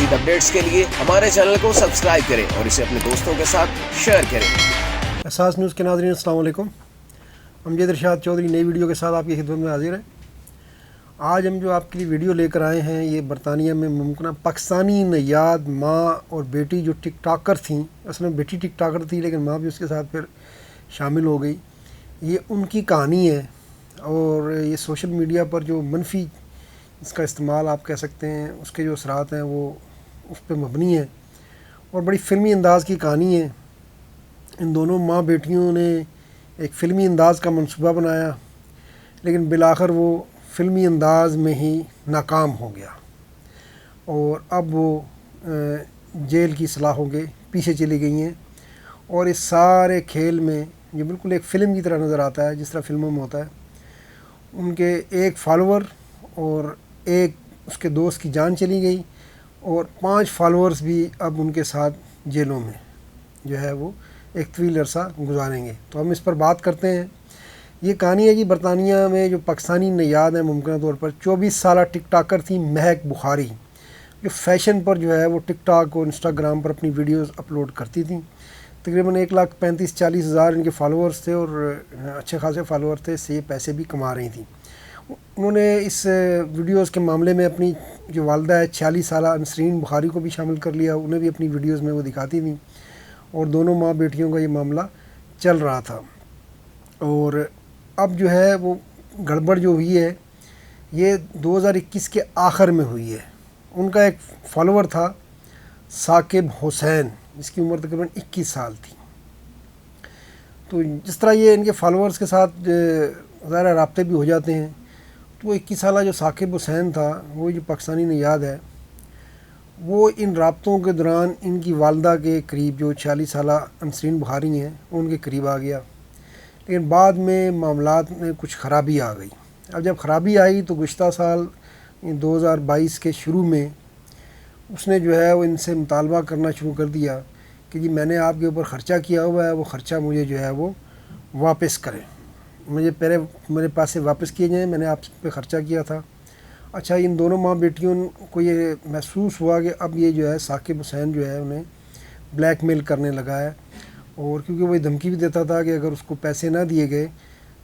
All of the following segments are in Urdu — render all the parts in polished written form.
مزید اپڈیٹس کے لیے ہمارے چینل کو سبسکرائب کریں اور اسے اپنے دوستوں کے ساتھ شیئر کریں۔ احساس نیوز کے ناظرین السلام علیکم۔ امجد ارشاد چودھری نئی ویڈیو کے ساتھ آپ کی خدمت میں حاضر ہیں۔ آج ہم جو آپ کے لیے ویڈیو لے کر آئے ہیں یہ برطانیہ میں ممکنہ پاکستانی نیاد ماں اور بیٹی جو ٹک ٹاکر تھیں، اصل میں بیٹی ٹک ٹاکر تھی لیکن ماں بھی اس کے ساتھ پھر شامل ہو گئی، یہ ان کی کہانی ہے۔ اور یہ سوشل میڈیا پر جو منفی اس کا استعمال آپ کہہ سکتے ہیں، اس کے جو اثرات ہیں وہ اس پہ مبنی ہیں اور بڑی فلمی انداز کی کہانی ہے۔ ان دونوں ماں بیٹیوں نے ایک فلمی انداز کا منصوبہ بنایا لیکن بالآخر وہ فلمی انداز میں ہی ناکام ہو گیا اور اب وہ جیل کی سلاخوں کے پیچھے چلی گئی ہیں۔ اور اس سارے کھیل میں یہ بالکل ایک فلم کی طرح نظر آتا ہے، جس طرح فلموں میں ہوتا ہے۔ ان کے ایک فالوور اور ایک اس کے دوست کی جان چلی گئی اور 5 فالورز بھی اب ان کے ساتھ جیلوں میں جو ہے وہ ایک طویل عرصہ گزاریں گے۔ تو ہم اس پر بات کرتے ہیں۔ یہ کہانی ہے کہ برطانیہ میں جو پاکستانی نیاد ہیں ممکنہ طور پر 24 سالہ ٹک ٹاکر تھی مہک بخاری، جو فیشن پر جو ہے وہ ٹک ٹاک اور انسٹاگرام پر اپنی ویڈیوز اپلوڈ کرتی تھیں۔ تقریباً 1,35,40,000 ان کے فالورز تھے اور اچھے خاصے فالور تھے، اس سے یہ پیسے بھی کما رہی تھیں۔ انہوں نے اس ویڈیوز کے معاملے میں اپنی جو والدہ ہے 46 سالہ نسرین بخاری کو بھی شامل کر لیا، انہیں بھی اپنی ویڈیوز میں وہ دکھاتی تھیں اور دونوں ماں بیٹیوں کا یہ معاملہ چل رہا تھا۔ اور اب جو ہے وہ گڑبڑ جو ہوئی ہے یہ 2021 کے آخر میں ہوئی ہے۔ ان کا ایک فالوور تھا ثاقب حسین، جس کی عمر تقریباً 21 سال تھی۔ تو جس طرح یہ ان کے فالورز کے ساتھ ظاہر رابطے بھی ہو جاتے ہیں، تو وہ 21 سالہ جو ثاقب حسین تھا، وہ جو پاکستانی نیاد ہے، وہ ان رابطوں کے دوران ان کی والدہ کے قریب جو 46 سالہ نسرین بخاری ہیں ان کے قریب آ گیا، لیکن بعد میں معاملات میں کچھ خرابی آ گئی۔ اب جب خرابی آئی تو گزشتہ سال 2022 کے شروع میں اس نے جو ہے وہ ان سے مطالبہ کرنا شروع کر دیا کہ جی میں نے آپ کے اوپر خرچہ کیا ہوا ہے، وہ خرچہ مجھے جو ہے وہ واپس کریں، مجھے پہلے میرے پاس سے واپس کیے جائیں، میں نے آپ پہ خرچہ کیا تھا۔ اچھا، ان دونوں ماں بیٹیوں کو یہ محسوس ہوا کہ اب یہ جو ہے ثاقب حسین جو ہے انہیں بلیک میل کرنے لگا ہے، اور کیونکہ وہ دھمکی بھی دیتا تھا کہ اگر اس کو پیسے نہ دیے گئے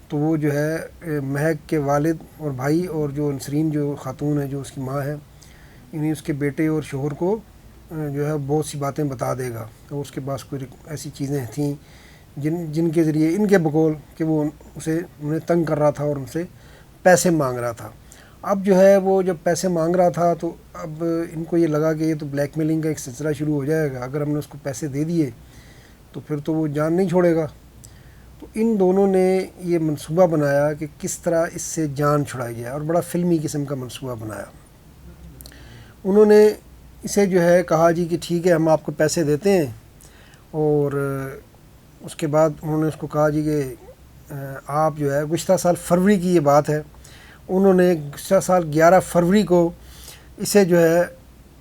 تو وہ جو ہے مہک کے والد اور بھائی اور جو نسرین جو خاتون ہے جو اس کی ماں ہے، انہیں اس کے بیٹے اور شوہر کو جو ہے بہت سی باتیں بتا دے گا۔ اور اس کے پاس کوئی ایسی چیزیں تھیں جن کے ذریعے ان کے بقول کہ وہ انہیں تنگ کر رہا تھا اور ان سے پیسے مانگ رہا تھا۔ اب جو ہے وہ جب پیسے مانگ رہا تھا تو اب ان کو یہ لگا کہ یہ تو بلیک میلنگ کا ایک سلسلہ شروع ہو جائے گا، اگر ہم نے اس کو پیسے دے دیے تو پھر تو وہ جان نہیں چھوڑے گا۔ تو ان دونوں نے یہ منصوبہ بنایا کہ کس طرح اس سے جان چھڑائی جائے، اور بڑا فلمی قسم کا منصوبہ بنایا۔ انہوں نے اسے جو ہے کہا جی کہ ٹھیک ہے ہم آپ کو پیسے دیتے ہیں، اور اس کے بعد انہوں نے اس کو کہا جی کہ آپ جو ہے گزشتہ سال فروری کی یہ بات ہے، انہوں نے گزشتہ سال 11 فروری کو اسے جو ہے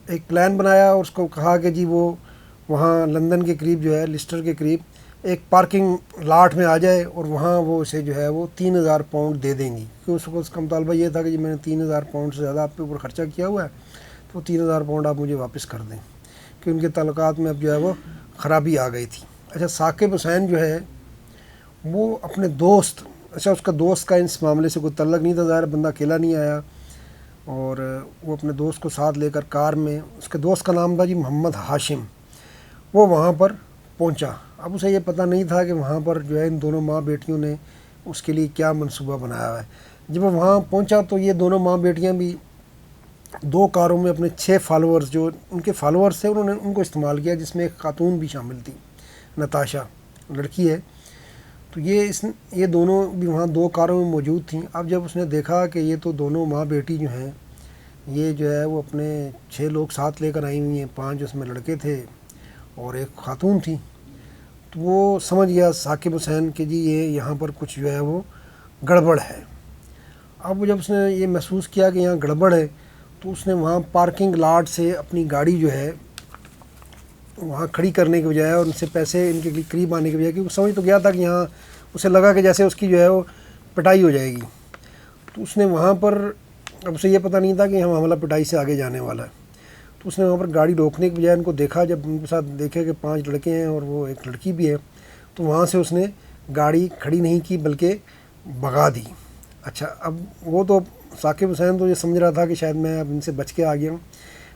ایک پلان بنایا اور اس کو کہا کہ جی وہ وہاں لندن کے قریب جو ہے لیسٹر کے قریب ایک پارکنگ لاٹ میں آ جائے اور وہاں وہ اسے جو ہے وہ 3,000 پاؤنڈ دے دیں گی، کیونکہ اس کا مطالبہ یہ تھا کہ جی میں نے 3,000 پاؤنڈ سے زیادہ آپ کے اوپر خرچہ کیا ہوا ہے، تو 3,000 پاؤنڈ آپ مجھے واپس کر دیں، کہ ان کے تعلقات میں اب جو ہے وہ خرابی آ گئی تھی۔ اچھا، ثاقب حسین جو ہے وہ اپنے دوست، اس کا دوست کا اس معاملے سے کوئی تعلق نہیں تھا، ظاہر بندہ اکیلا نہیں آیا، اور وہ اپنے دوست کو ساتھ لے کر کار میں، اس کے دوست کا نام تھا جی محمد ہاشم، وہ وہاں پر پہنچا۔ اب اسے یہ پتہ نہیں تھا کہ وہاں پر جو ہے ان دونوں ماں بیٹیوں نے اس کے لیے کیا منصوبہ بنایا ہوا ہے۔ جب وہ وہاں پہنچا تو یہ دونوں ماں بیٹیاں بھی 2 کاروں میں اپنے 6 فالورز جو ان کے فالورز تھے انہوں نے ان کو استعمال کیا، جس میں ایک خاتون بھی شامل تھی، نتاشا لڑکی ہے۔ تو یہ دونوں بھی وہاں 2 کاروں میں موجود تھیں۔ اب جب اس نے دیکھا کہ یہ تو دونوں ماں بیٹی جو ہیں یہ جو ہے وہ اپنے 6 لوگ ساتھ لے کر آئی ہوئی ہیں، 5 اس میں لڑکے تھے اور ایک خاتون تھی، تو وہ سمجھ گیا ثاقب حسین کہ جی یہ یہاں پر کچھ جو ہے وہ گڑبڑ ہے۔ اب جب اس نے یہ محسوس کیا کہ یہاں گڑبڑ ہے تو اس نے وہاں پارکنگ لاٹ سے اپنی گاڑی جو ہے وہاں کھڑی کرنے کے بجائے اور ان سے پیسے ان کے قریب آنے کے بجائے، کیونکہ سمجھ تو گیا تھا کہ یہاں اسے لگا کہ جیسے اس کی جو ہے وہ پٹائی ہو جائے گی، تو اس نے وہاں پر، اب اسے یہ پتہ نہیں تھا کہ یہاں معاملہ پٹائی سے آگے جانے والا ہے، تو اس نے وہاں پر گاڑی روکنے کے بجائے ان کو دیکھا، جب ان کے ساتھ دیکھے کہ 5 لڑکے ہیں اور وہ ایک لڑکی بھی ہے، تو وہاں سے اس نے گاڑی کھڑی نہیں کی بلکہ بھگا دی۔ اچھا، اب وہ تو ثاقب حسین تو یہ سمجھ رہا تھا کہ شاید میں اب ان سے بچ کے آ گیا ہوں،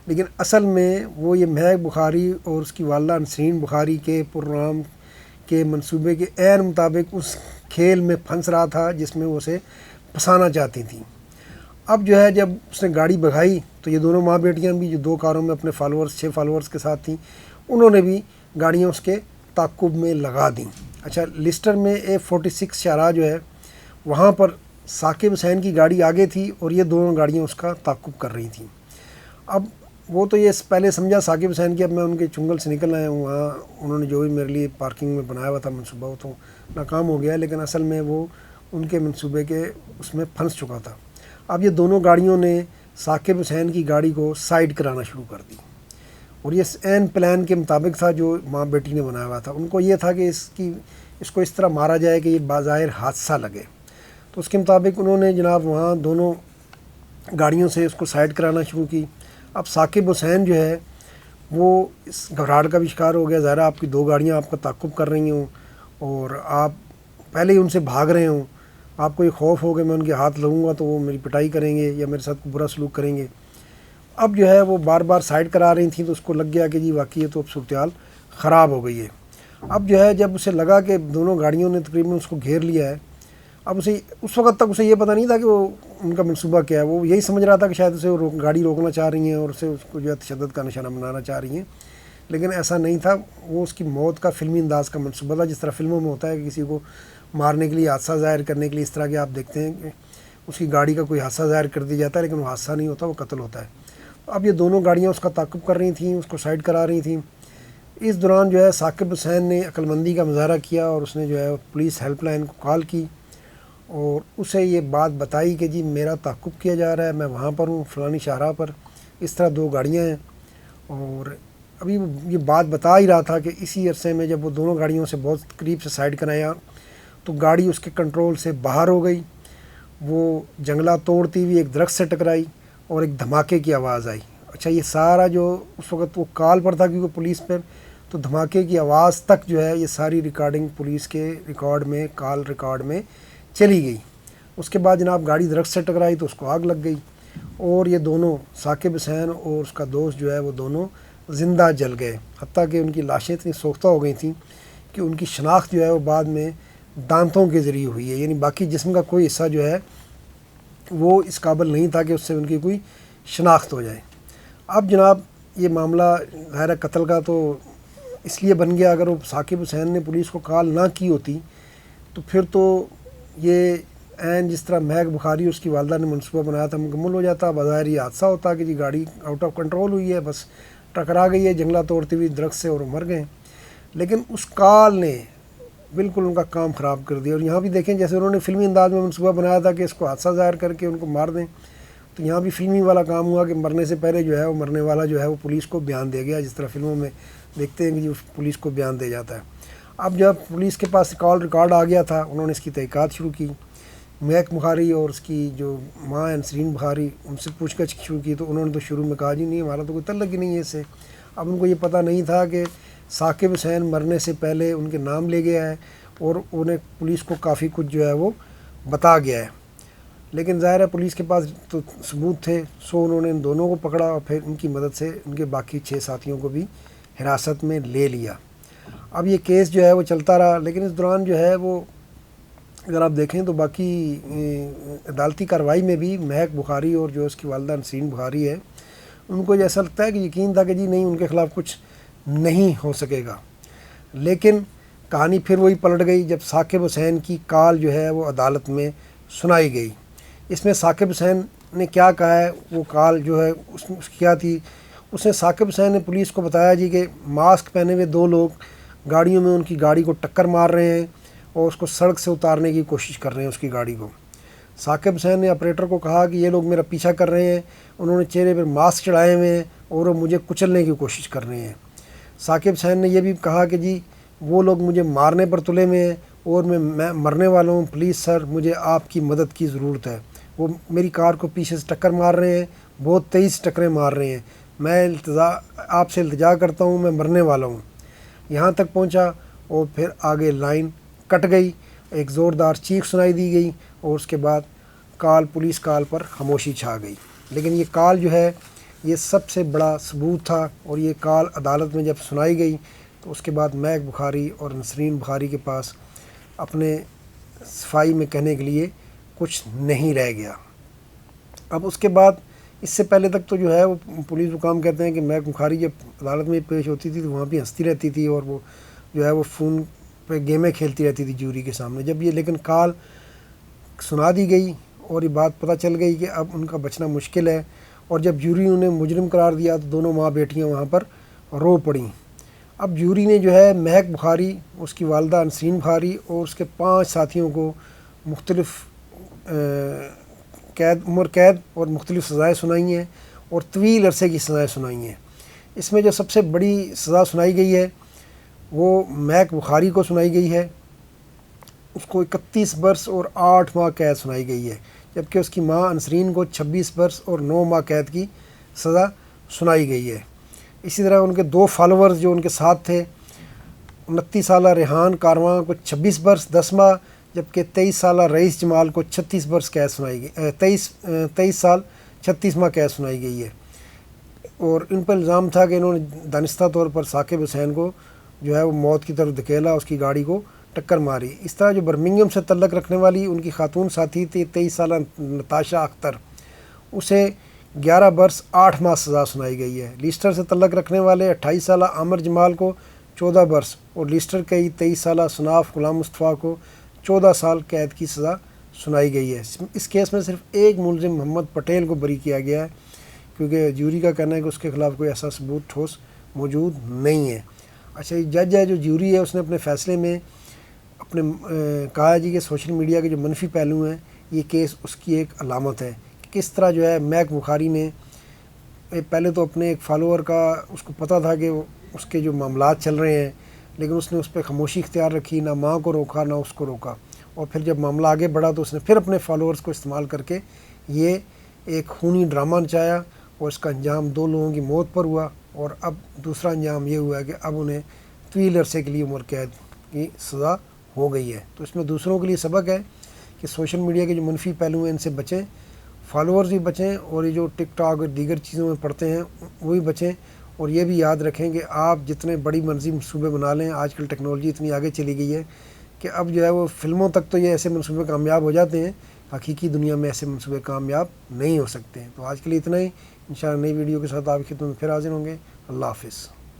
لیکن اصل میں وہ یہ مہک بخاری اور اس کی والدہ نسرین بخاری کے پروگرام کے منصوبے کے عین مطابق اس کھیل میں پھنس رہا تھا جس میں وہ اسے پھنسانا چاہتی تھیں۔ اب جو ہے جب اس نے گاڑی بھگائی تو یہ دونوں ماں بیٹیاں بھی جو 2 کاروں میں اپنے 6 فالورز کے ساتھ تھیں، انہوں نے بھی گاڑیاں اس کے تعاقب میں لگا دیں۔ اچھا، لسٹر میں A46 شاہراہ جو ہے وہاں پر ثاقب حسین کی گاڑی آگے تھی اور یہ دونوں گاڑیاں اس کا تعاقب کر رہی تھیں۔ اب وہ تو یہ پہلے سمجھا ثاقب حسین کہ اب میں ان کے چنگل سے نکل آیا ہوں، وہاں انہوں نے جو بھی میرے لیے پارکنگ میں بنایا ہوا تھا منصوبہ وہ تو ناکام ہو گیا، لیکن اصل میں وہ ان کے منصوبے کے اس میں پھنس چکا تھا۔ اب یہ دونوں گاڑیوں نے ثاقب حسین کی گاڑی کو سائیڈ کرانا شروع کر دی، اور یہ عین پلان کے مطابق تھا جو ماں بیٹی نے بنایا ہوا تھا۔ ان کو یہ تھا کہ اس کو اس طرح مارا جائے کہ یہ بظاہر حادثہ لگے، تو اس کے مطابق انہوں نے جناب وہاں دونوں گاڑیوں سے اس کو سائیڈ کرانا شروع کی۔ اب ثاقب حسین جو ہے وہ اس گھبراہٹ کا بھی شکار ہو گیا، ظاہر آپ کی 2 گاڑیاں آپ کا تعاقب کر رہی ہوں اور آپ پہلے ہی ان سے بھاگ رہے ہوں، آپ کو یہ خوف ہو کہ میں ان کے ہاتھ لگوں گا تو وہ میری پٹائی کریں گے یا میرے ساتھ برا سلوک کریں گے۔ اب جو ہے وہ بار بار سائیڈ کرا رہی تھیں، تو اس کو لگ گیا کہ جی واقعی یہ تو اب صورتحال خراب ہو گئی ہے۔ اب جو ہے جب اسے لگا کہ دونوں گاڑیوں نے تقریباً اس کو گھیر لیا ہے، اب اسے اس وقت تک اسے یہ پتہ نہیں تھا کہ وہ ان کا منصوبہ کیا ہے، وہ یہی سمجھ رہا تھا کہ شاید اسے گاڑی روکنا چاہ رہی ہیں اور اس کو جو ہے تشدد کا نشانہ بنانا چاہ رہی ہیں، لیکن ایسا نہیں تھا۔ وہ اس کی موت کا فلمی انداز کا منصوبہ تھا، جس طرح فلموں میں ہوتا ہے کہ کسی کو مارنے کے لیے، حادثہ ظاہر کرنے کے لیے، اس طرح کے آپ دیکھتے ہیں کہ اس کی گاڑی کا کوئی حادثہ ظاہر کر دیا جاتا ہے، لیکن وہ حادثہ نہیں ہوتا، وہ قتل ہوتا ہے۔ اب یہ دونوں گاڑیاں اس کا تعاقب کر رہی تھیں، اس کو سائیڈ کرا رہی تھیں۔ اس دوران جو ہے ثاقب حسین نے عقل مندی کا مظاہرہ کیا اور اس نے جو ہے پولیس ہیلپ لائن کو کال کی اور اسے یہ بات بتائی کہ جی میرا تعاقب کیا جا رہا ہے، میں وہاں پر ہوں فلانی شاہراہ پر، اس طرح 2 گاڑیاں ہیں۔ اور ابھی وہ یہ بات بتا ہی رہا تھا کہ اسی عرصے میں جب وہ دونوں گاڑیوں سے بہت قریب سے سائیڈ کرایا تو گاڑی اس کے کنٹرول سے باہر ہو گئی، وہ جنگلہ توڑتی ہوئی ایک درخت سے ٹکرائی اور ایک دھماکے کی آواز آئی۔ اچھا، یہ سارا جو اس وقت وہ کال پر تھا کیونکہ پولیس پر، تو دھماکے کی آواز تک جو ہے یہ ساری ریکارڈنگ پولیس کے ریکارڈ میں، کال ریکارڈ میں چلی گئی۔ اس کے بعد جناب گاڑی درخت سے ٹکرائی تو اس کو آگ لگ گئی اور یہ دونوں ثاقب حسین اور اس کا دوست جو ہے وہ دونوں زندہ جل گئے، حتیٰ کہ ان کی لاشیں اتنی سوختہ ہو گئی تھیں کہ ان کی شناخت جو ہے وہ بعد میں دانتوں کے ذریعے ہوئی ہے، یعنی باقی جسم کا کوئی حصہ جو ہے وہ اس قابل نہیں تھا کہ اس سے ان کی کوئی شناخت ہو جائے۔ اب جناب یہ معاملہ ظاہر قتل کا تو اس لیے بن گیا، اگر وہ ثاقب حسین نے پولیس کو کال نہ کی ہوتی تو پھر تو یہ عین جس طرح مہک بخاری اس کی والدہ نے منصوبہ بنایا تھا مکمل ہو جاتا، بظاہر یہ حادثہ ہوتا کہ جی گاڑی آؤٹ آف کنٹرول ہوئی ہے، بس ٹکرا گئی ہے جنگلہ توڑتی ہوئی درخت سے اور وہ مر گئے۔ لیکن اس کال نے بالکل ان کا کام خراب کر دیا۔ اور یہاں بھی دیکھیں جیسے انہوں نے فلمی انداز میں منصوبہ بنایا تھا کہ اس کو حادثہ ظاہر کر کے ان کو مار دیں، تو یہاں بھی فلمی والا کام ہوا کہ مرنے سے پہلے جو ہے وہ مرنے والا جو ہے وہ پولیس کو بیان دے گیا، جس طرح فلموں میں دیکھتے ہیں کہ جو پولیس کو بیان دے جاتا ہے۔ اب جب پولیس کے پاس کال ریکارڈ آ گیا تھا، انہوں نے اس کی تحقیقات شروع کی۔ مہک بخاری اور اس کی جو ماں نسرین بخاری، ان سے پوچھ گچھ شروع کی، تو انہوں نے تو شروع میں کہا جی نہیں ہمارا تو کوئی تعلق ہی نہیں ہے اس سے۔ اب ان کو یہ پتہ نہیں تھا کہ ثاقب حسین مرنے سے پہلے ان کے نام لے گیا ہے اور انہیں پولیس کو کافی کچھ جو ہے وہ بتا گیا ہے، لیکن ظاہر ہے پولیس کے پاس تو ثبوت تھے، سو انہوں نے ان دونوں کو پکڑا اور پھر ان کی مدد سے ان کے باقی 6 ساتھیوں کو بھی حراست میں لے لیا۔ اب یہ کیس جو ہے وہ چلتا رہا، لیکن اس دوران جو ہے وہ اگر آپ دیکھیں تو باقی عدالتی کارروائی میں بھی مہک بخاری اور جو اس کی والدہ نسرین بخاری ہے، ان کو ایسا لگتا ہے کہ یقین تھا کہ جی نہیں ان کے خلاف کچھ نہیں ہو سکے گا، لیکن کہانی پھر وہی پلٹ گئی جب ثاقب حسین کی کال جو ہے وہ عدالت میں سنائی گئی۔ اس میں ثاقب حسین نے کیا کہا ہے، وہ کال جو ہے اس کی کیا تھی، اس نے ثاقب حسین نے پولیس کو بتایا جی کہ ماسک پہنے ہوئے 2 لوگ گاڑیوں میں ان کی گاڑی کو ٹکر مار رہے ہیں اور اس کو سڑک سے اتارنے کی کوشش کر رہے ہیں اس کی گاڑی کو۔ ثاقب حسین نے آپریٹر کو کہا کہ یہ لوگ میرا پیچھا کر رہے ہیں، انہوں نے چہرے پر ماسک چڑھائے ہوئے ہیں اور وہ مجھے کچلنے کی کوشش کر رہے ہیں۔ ثاقب حسین نے یہ بھی کہا کہ جی وہ لوگ مجھے مارنے پر تلے ہوئے ہیں اور میں مرنے والا ہوں، پلیز سر مجھے آپ کی مدد کی ضرورت ہے۔ وہ میری کار کو پیچھے سے ٹکر مار رہے ہیں، بہت تیز ٹکریں مار رہے ہیں، میں آپ سے التجا کرتا ہوں، میں مرنے والا ہوں۔ یہاں تک پہنچا اور پھر آگے لائن کٹ گئی، ایک زوردار چیخ سنائی دی گئی اور اس کے بعد پولیس کال پر خاموشی چھا گئی۔ لیکن یہ کال جو ہے یہ سب سے بڑا ثبوت تھا، اور یہ کال عدالت میں جب سنائی گئی تو اس کے بعد مہک بخاری اور نسرین بخاری کے پاس اپنے صفائی میں کہنے کے لیے کچھ نہیں رہ گیا۔ اب اس کے بعد اس سے پہلے تک تو جو ہے وہ پولیس حکام کہتے ہیں کہ مہک بخاری جب عدالت میں پیش ہوتی تھی تو وہاں پہ ہنستی رہتی تھی، اور وہ جو ہے وہ فون پہ گیمیں کھیلتی رہتی تھی جوری کے سامنے۔ جب یہ لیکن کال سنا دی گئی اور یہ بات پتہ چل گئی کہ اب ان کا بچنا مشکل ہے، اور جب جوری انہیں مجرم قرار دیا تو دونوں ماں بیٹیاں وہاں پر رو پڑیں۔ اب جوری نے جو ہے مہک بخاری، اس کی والدہ نسرین بخاری اور اس کے 5 ساتھیوں کو مختلف عمر قید اور مختلف سزائیں سنائی ہیں، اور طویل عرصے کی سزائیں سنائی ہیں۔ اس میں جو سب سے بڑی سزا سنائی گئی ہے وہ مہک بخاری کو سنائی گئی ہے، اس کو 31 برس اور 8 ماہ قید سنائی گئی ہے، جبکہ اس کی ماں نسرین کو 26 برس اور 9 ماہ قید کی سزا سنائی گئی ہے۔ اسی طرح ان کے 2 فالوورز جو ان کے ساتھ تھے، 29 سالہ ریحان کارواں کو 26 برس 10 ماہ، جبکہ 23 سالہ رئیس جمال کو 36 برس قید سنائی گئی، 23 سال 36 ماہ قید سنائی گئی ہے۔ اور ان پر الزام تھا کہ انہوں نے دانستہ طور پر ثاقب حسین کو جو ہے وہ موت کی طرف دھکیلا، اس کی گاڑی کو ٹکر ماری۔ اس طرح جو برمنگھم سے تعلق رکھنے والی ان کی خاتون ساتھی تھی 23 سالہ نتاشا اختر، اسے 11 برس 8 ماہ سزا سنائی گئی ہے۔ لیسٹر سے تعلق رکھنے والے 28 سالہ عامر جمال کو 14 برس اور لیسٹر کے 23 سالہ سناف غلام مصطفیٰ کو 14 سال قید کی سزا سنائی گئی ہے۔ اس کیس میں صرف ایک ملزم محمد پٹیل کو بری کیا گیا ہے، کیونکہ جوری کا کہنا ہے کہ اس کے خلاف کوئی ایسا ثبوت ٹھوس موجود نہیں ہے۔ اچھا، یہ جج ہے جو جوری ہے، اس نے اپنے فیصلے میں اپنے کہا ہے جی کہ سوشل میڈیا کے جو منفی پہلو ہیں یہ کیس اس کی ایک علامت ہے، کہ کس طرح جو ہے مہک بخاری نے پہلے تو اپنے ایک فالوور کا اس کو پتہ تھا کہ اس کے جو معاملات چل رہے ہیں، لیکن اس نے اس پہ خاموشی اختیار رکھی، نہ ماں کو روکا نہ اس کو روکا، اور پھر جب معاملہ آگے بڑھا تو اس نے پھر اپنے فالوورز کو استعمال کر کے یہ ایک خونی ڈرامہ نچایا، اور اس کا انجام 2 لوگوں کی موت پر ہوا، اور اب دوسرا انجام یہ ہوا ہے کہ اب انہیں طویل عرصے کے لیے عمر قید کی سزا ہو گئی ہے۔ تو اس میں دوسروں کے لیے سبق ہے کہ سوشل میڈیا کے جو منفی پہلو ہیں ان سے بچیں، فالوورز بھی بچیں، اور یہ جو ٹک ٹاک اور دیگر چیزوں میں پڑھتے ہیں وہ بھی بچیں، اور یہ بھی یاد رکھیں کہ آپ جتنے بڑی مرضی منصوبے بنا لیں، آج کل ٹیکنالوجی اتنی آگے چلی گئی ہے کہ اب جو ہے وہ فلموں تک تو یہ ایسے منصوبے کامیاب ہو جاتے ہیں، حقیقی دنیا میں ایسے منصوبے کامیاب نہیں ہو سکتے ہیں۔ تو آج کے لیے اتنا ہی، انشاءاللہ نئی ویڈیو کے ساتھ آپ کی خدمت میں پھر حاضر ہوں گے۔ اللہ حافظ۔